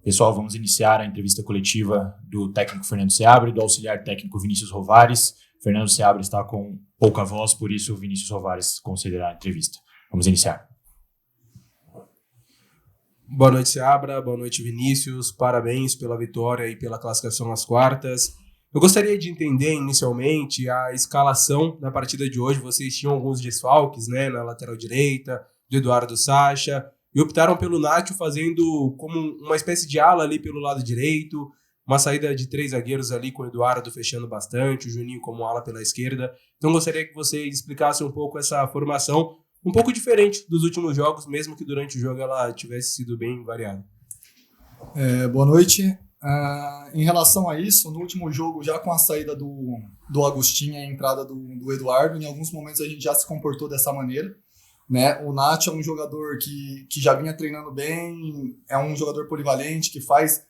Pessoal, vamos iniciar a entrevista coletiva do técnico Fernando Seabra e do auxiliar técnico Vinícius Rovares. Fernando Seabra está com pouca voz, por isso o Vinícius Rovares concederá a entrevista. Vamos iniciar. Boa noite, Seabra. Boa noite, Vinícius. Parabéns pela vitória e pela classificação às quartas. Eu gostaria de entender inicialmente a escalação da partida de hoje. Vocês tinham alguns desfalques, né, na lateral direita, do Eduardo Sacha, e optaram pelo Nacho fazendo como uma espécie de ala ali pelo lado direito, uma saída de 3 zagueiros ali com o Eduardo fechando bastante, o Juninho como ala pela esquerda. Então gostaria que vocês explicassem um pouco essa formação, um pouco diferente dos últimos jogos, mesmo que durante o jogo ela tivesse sido bem variada. Boa noite. Em relação a isso, no último jogo, já com a saída do Agostinho e a entrada do Eduardo, em alguns momentos a gente já se comportou dessa maneira, né? O Nath é um jogador que já vinha treinando bem, é um jogador polivalente, que faz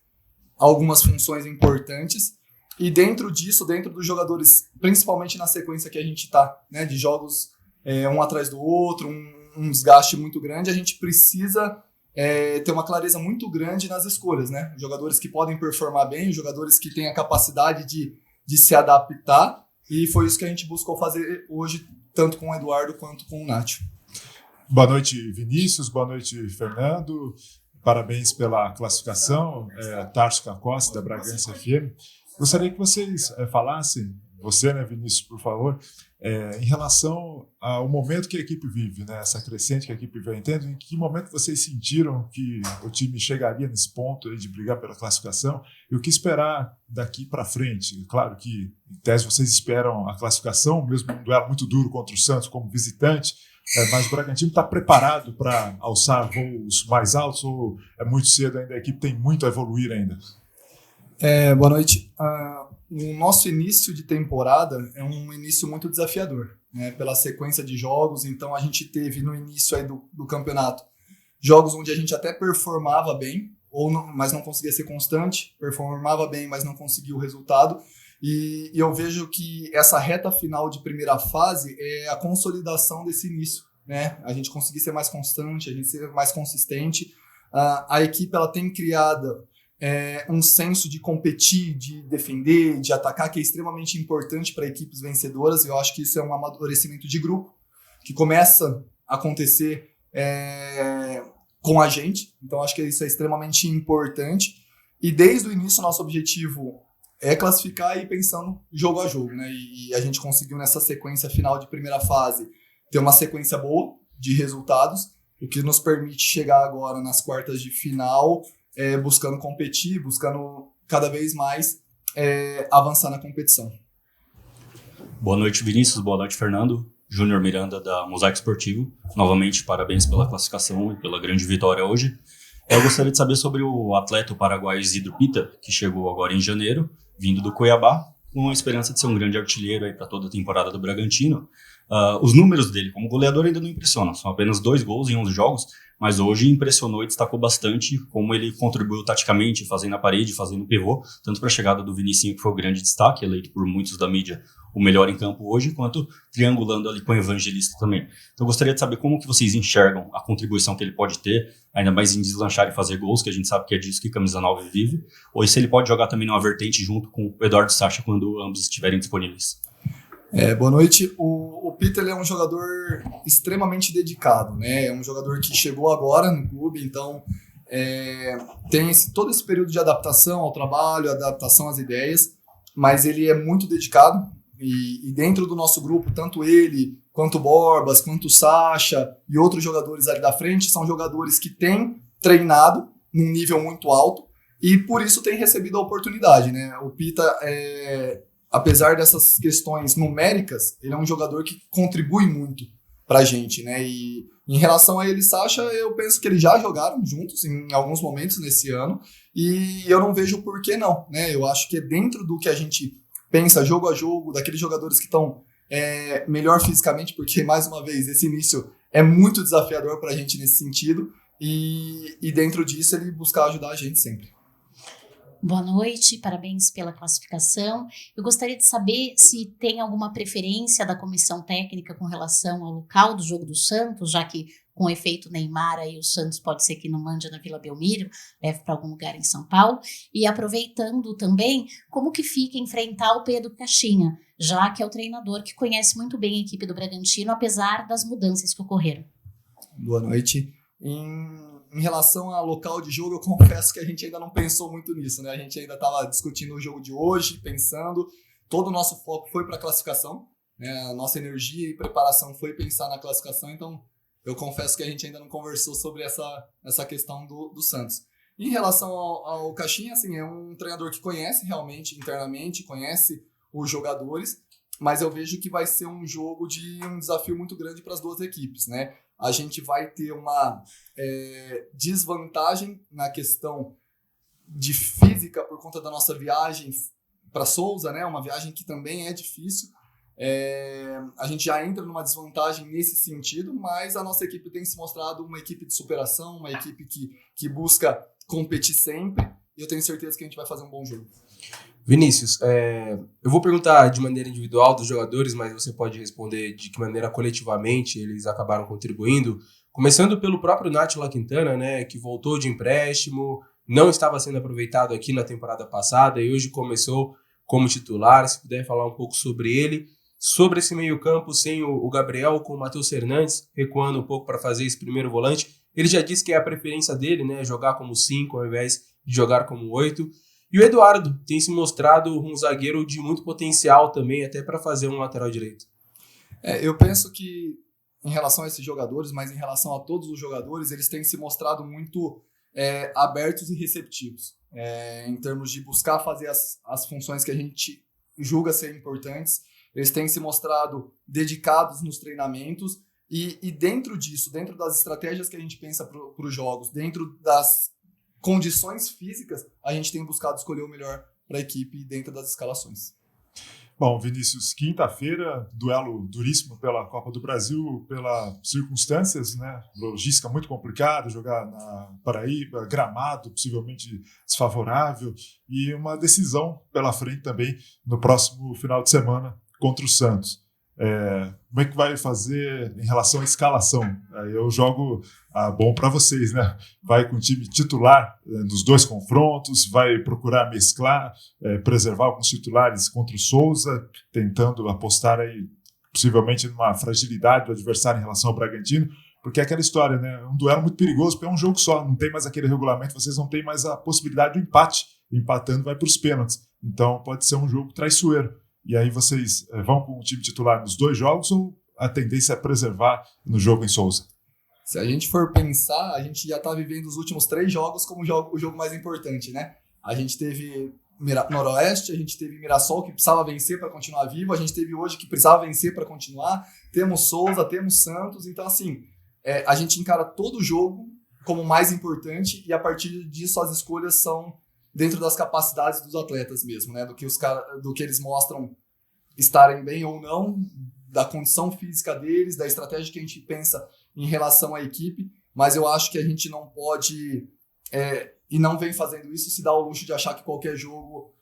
algumas funções importantes, e dentro disso, dentro dos jogadores, principalmente na sequência que a gente está, né, de jogos um atrás do outro, um desgaste muito grande, a gente precisa ter uma clareza muito grande nas escolhas, né? Jogadores que podem performar bem, jogadores que têm a capacidade de se adaptar, e foi isso que a gente buscou fazer hoje, tanto com o Eduardo quanto com o Nath. Boa noite, Vinícius. Boa noite, Fernando. Parabéns pela classificação. Tarso Cacosta, da Bragança FM. Gostaria que vocês falassem, você, né, Vinícius, por favor, em relação ao momento que a equipe vive, né, essa crescente que a equipe vem tendo, em que momento vocês sentiram que o time chegaria nesse ponto aí de brigar pela classificação e o que esperar daqui para frente? Claro que, em tese, vocês esperam a classificação, mesmo um duelo muito duro contra o Santos como visitante, mas o Bragantino está preparado para alçar voos mais altos ou é muito cedo ainda? A equipe tem muito a evoluir ainda. Boa noite. O nosso início de temporada é um início muito desafiador, né? Pela sequência de jogos. Então a gente teve no início aí do campeonato jogos onde a gente até performava bem, mas não conseguia ser constante, performava bem, mas não conseguia o resultado. E eu vejo que essa reta final de primeira fase é a consolidação desse início, né? A gente conseguir ser mais constante, a gente ser mais consistente. A equipe ela tem criado um senso de competir, de defender, de atacar, que é extremamente importante para equipes vencedoras. Eu acho que isso é um amadurecimento de grupo que começa a acontecer com a gente. Então acho que isso é extremamente importante. E desde o início nosso objetivo é classificar e pensando jogo a jogo, né? E a gente conseguiu nessa sequência final de primeira fase ter uma sequência boa de resultados, o que nos permite chegar agora nas quartas de final buscando competir, buscando cada vez mais avançar na competição. Boa noite, Vinícius. Boa noite, Fernando. Júnior Miranda, da Mosaico Esportivo. Novamente, parabéns pela classificação e pela grande vitória hoje. Eu gostaria de saber sobre o atleta paraguaio Isidro Pita, que chegou agora em janeiro, vindo do Cuiabá, com a esperança de ser um grande artilheiro aí para toda a temporada do Bragantino. Os números dele como goleador ainda não impressionam, são apenas 2 gols em 11 jogos, mas hoje impressionou e destacou bastante como ele contribuiu taticamente, fazendo a parede, fazendo o pivô, tanto para a chegada do Vinicinho, que foi o grande destaque, eleito por muitos da mídia o melhor em campo hoje, quanto triangulando ali com o Evangelista também. Então eu gostaria de saber como que vocês enxergam a contribuição que ele pode ter, ainda mais em deslanchar e fazer gols, que a gente sabe que é disso que Camisa 9 vive, ou se ele pode jogar também numa vertente junto com o Eduardo Sacha quando ambos estiverem disponíveis. Boa noite. O Peter ele é um jogador extremamente dedicado, né? É um jogador que chegou agora no clube, então tem todo esse período de adaptação ao trabalho, adaptação às ideias, mas ele é muito dedicado e dentro do nosso grupo, tanto ele, quanto o Borbas, quanto o Sacha e outros jogadores ali da frente, são jogadores que têm treinado num nível muito alto e por isso têm recebido a oportunidade, né? O Pita apesar dessas questões numéricas, ele é um jogador que contribui muito pra gente, né? E em relação a ele e Sacha, eu penso que eles já jogaram juntos em alguns momentos nesse ano e eu não vejo por que não, né? Eu acho que é dentro do que a gente pensa jogo a jogo, daqueles jogadores que estão melhor fisicamente, porque, mais uma vez, esse início é muito desafiador pra gente nesse sentido e dentro disso ele buscar ajudar a gente sempre. Boa noite, parabéns pela classificação. Eu gostaria de saber se tem alguma preferência da comissão técnica com relação ao local do jogo do Santos, já que com o efeito Neymar, aí o Santos pode ser que não mande na Vila Belmiro, leve para algum lugar em São Paulo, e aproveitando também como que fica enfrentar o Pedro Caixinha, já que é o treinador que conhece muito bem a equipe do Bragantino, apesar das mudanças que ocorreram. Boa noite. Em relação ao local de jogo, eu confesso que a gente ainda não pensou muito nisso, né? A gente ainda estava discutindo o jogo de hoje, pensando, todo o nosso foco foi para a classificação, né? A nossa energia e preparação foi pensar na classificação, então eu confesso que a gente ainda não conversou sobre essa questão do Santos. Em relação ao Caixinha, assim, é um treinador que conhece realmente internamente, conhece os jogadores, mas eu vejo que vai ser um jogo de um desafio muito grande para as duas equipes, né? A gente vai ter uma desvantagem na questão de física por conta da nossa viagem para Souza, né? Uma viagem que também é difícil. A gente já entra numa desvantagem nesse sentido, mas a nossa equipe tem se mostrado uma equipe de superação, uma equipe que busca competir sempre, e eu tenho certeza que a gente vai fazer um bom jogo. Vinícius, eu vou perguntar de maneira individual dos jogadores, mas você pode responder de que maneira coletivamente eles acabaram contribuindo. Começando pelo próprio Nátila Quintana, né, que voltou de empréstimo, não estava sendo aproveitado aqui na temporada passada e hoje começou como titular. Se puder falar um pouco sobre ele, sobre esse meio-campo sem o Gabriel, com o Matheus Fernandes recuando um pouco para fazer esse primeiro volante. Ele já disse que é a preferência dele, né, jogar como 5 ao invés de jogar como 8. E o Eduardo tem se mostrado um zagueiro de muito potencial também, até para fazer um lateral direito. Eu penso que, em relação a esses jogadores, mas em relação a todos os jogadores, eles têm se mostrado muito abertos e receptivos, em termos de buscar fazer as funções que a gente julga ser importantes. Eles têm se mostrado dedicados nos treinamentos e dentro disso, dentro das estratégias que a gente pensa para os jogos, dentro das condições físicas, a gente tem buscado escolher o melhor para a equipe dentro das escalações. Bom, Vinícius, quinta-feira, duelo duríssimo pela Copa do Brasil, pelas circunstâncias, né? Logística muito complicada, jogar na Paraíba, gramado possivelmente desfavorável e uma decisão pela frente também no próximo final de semana contra o Santos. Como é que vai fazer em relação à escalação? Aí eu jogo bom para vocês, né? Vai com o time titular nos dois confrontos, vai procurar mesclar, preservar alguns titulares contra o Souza, tentando apostar aí possivelmente numa fragilidade do adversário em relação ao Bragantino, porque é aquela história, né? Um duelo muito perigoso, porque é um jogo só, não tem mais aquele regulamento, vocês não têm mais a possibilidade do empate, empatando vai para os pênaltis, então pode ser um jogo traiçoeiro. E aí vocês vão com o time titular nos dois jogos ou a tendência é preservar no jogo em Souza? Se a gente for pensar, a gente já está vivendo os últimos 3 jogos como o jogo mais importante, né? A gente teve Noroeste, a gente teve Mirassol, que precisava vencer para continuar vivo, a gente teve hoje que precisava vencer para continuar, temos Souza, temos Santos, então assim, a gente encara todo jogo como mais importante e a partir disso as escolhas são dentro das capacidades dos atletas mesmo, né? Do que eles mostram estarem bem ou não, da condição física deles, da estratégia que a gente pensa em relação à equipe, mas eu acho que a gente não pode, e não vem fazendo isso, se dar o luxo de achar que qualquer jogo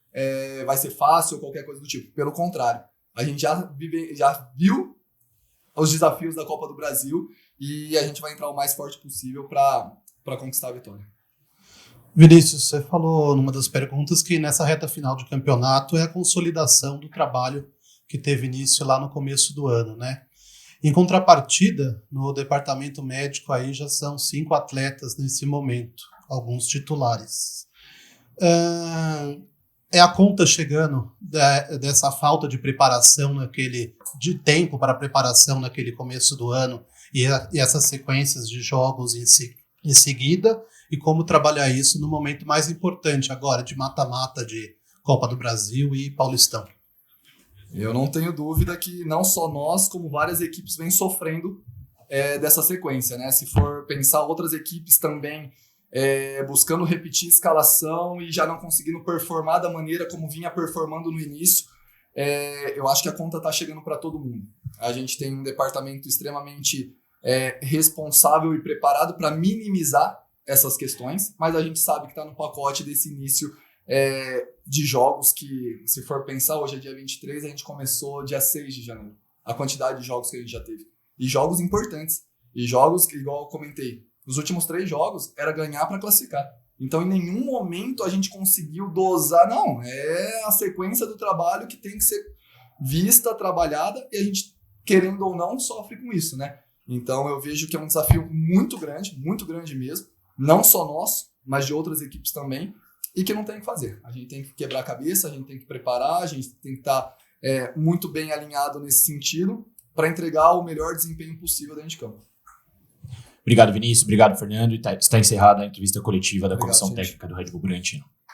vai ser fácil ou qualquer coisa do tipo. Pelo contrário, a gente já viu os desafios da Copa do Brasil e a gente vai entrar o mais forte possível para conquistar a vitória. Vinícius, você falou numa das perguntas que nessa reta final de campeonato é a consolidação do trabalho que teve início lá no começo do ano, né? Em contrapartida, no departamento médico aí já são 5 atletas nesse momento, alguns titulares. É a conta chegando dessa falta de preparação de tempo para preparação naquele começo do ano e essas sequências de jogos em seguida, e como trabalhar isso no momento mais importante agora, de mata-mata de Copa do Brasil e Paulistão. Eu não tenho dúvida que não só nós, como várias equipes vêm sofrendo dessa sequência, né? Se for pensar outras equipes também buscando repetir escalação e já não conseguindo performar da maneira como vinha performando no início, eu acho que a conta está chegando para todo mundo. A gente tem um departamento extremamente responsável e preparado para minimizar essas questões, mas a gente sabe que está no pacote desse início de jogos que, se for pensar, hoje é dia 23, a gente começou dia 6 de janeiro, a quantidade de jogos que a gente já teve. E jogos importantes. E jogos, igual eu comentei, os últimos 3 jogos era ganhar para classificar. Então, em nenhum momento a gente conseguiu dosar, não, é a sequência do trabalho que tem que ser vista, trabalhada, e a gente, querendo ou não, sofre com isso, né? Então, eu vejo que é um desafio muito grande mesmo, não só nosso, mas de outras equipes também, e que não tem o que fazer. A gente tem que quebrar a cabeça, a gente tem que preparar, a gente tem que estar muito bem alinhado nesse sentido para entregar o melhor desempenho possível dentro de campo. Obrigado, Vinícius. Obrigado, Fernando. E está encerrada a entrevista coletiva da Obrigado, Comissão gente. Técnica do Red Bull Bragantino.